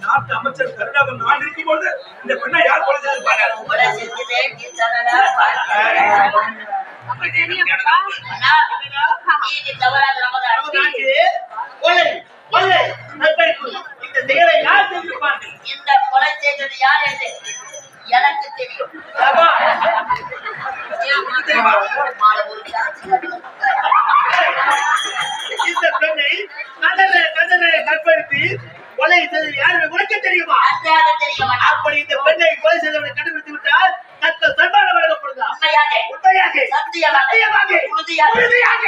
நாட்டு அமைச்சர் கருணாகரன் நான் இருக்கும்போது இந்த பெண்ணை யார் கொலை செய்திருப்பாங்க? இந்த செயலை யார் செஞ்சிருப்பார்கள்? இந்த கொலை செய்தது யார் என்று எனக்கு தெரியும். இந்த பெண்ணை கற்பழித்து கொலை செய்தது யார் உனக்கு தெரியுமா? தெரியுமா? அப்படி இந்த பெண்ணை கொலை செய்தவனை கண்டுபிடித்து விட்டால் தக்க சன்மானம் வழங்கப்படுதா? உண்மையாக உண்மையாக சத்தியமாக உறுதியாக